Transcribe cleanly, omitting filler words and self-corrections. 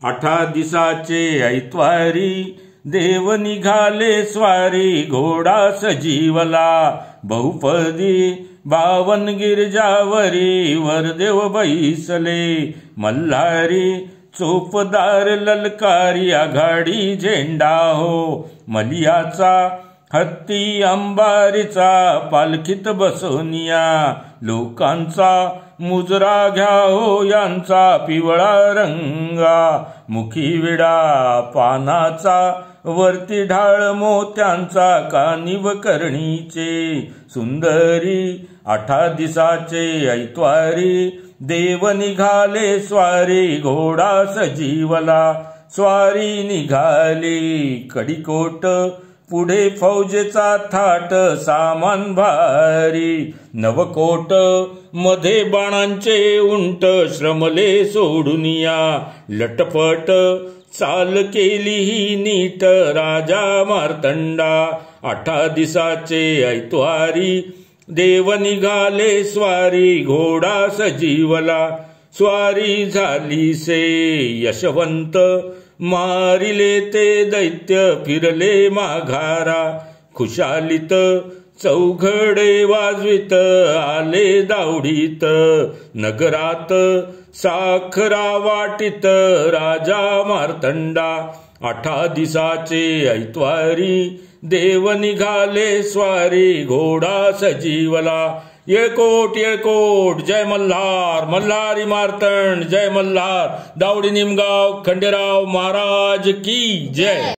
8 दिसाचे ऐतवारी देव निघाले स्वारी, घोडा सजीवला बहुपदी 52 गिरजावरी, वरदेव बैसले मल्हारी, चोपदार ललकारी आघाडी झेंडा हो मलियाचा, हत्ती अंबारीचा पालखीत बसवनिया, लोकांचा मुजरा घ्या हो यांचा पिवळा रंगा, मुखी विडा पानाचा वरती ढाळ मोत्यांचा, कानिव करणीचे सुंदरी, 8 दिसाचे ऐतवारी देव निघाले स्वारी, घोडा सजीवला स्वारी निघाली, कडीकोट पुढे फौजेचा थाट सामान भारी, नवकोट मध्ये बाणांचे उंट श्रमले सोडुनिया, लटपट चाल केली ही नीट राजा मार्तंडा, 8 दिसाचे ऐतवारी देव निघाले स्वारी, घोडा सजीवला स्वारी झाली से यशवंत, मारिले ते दैत्य फिरले माघारा, खुशालीत चौघडे वाजवित आले दावडीत, नगरात साखरा वाटीत राजा मार्तंडा, 8 दिसाचे ऐतवारी देव निघाले स्वारी, घोडा सजीवला येळकोट येळकोट, जय मल्हार मल्हारी मार्तंड, जय मल्हार, दावडी निमगाव खंडेराव महाराज की जय।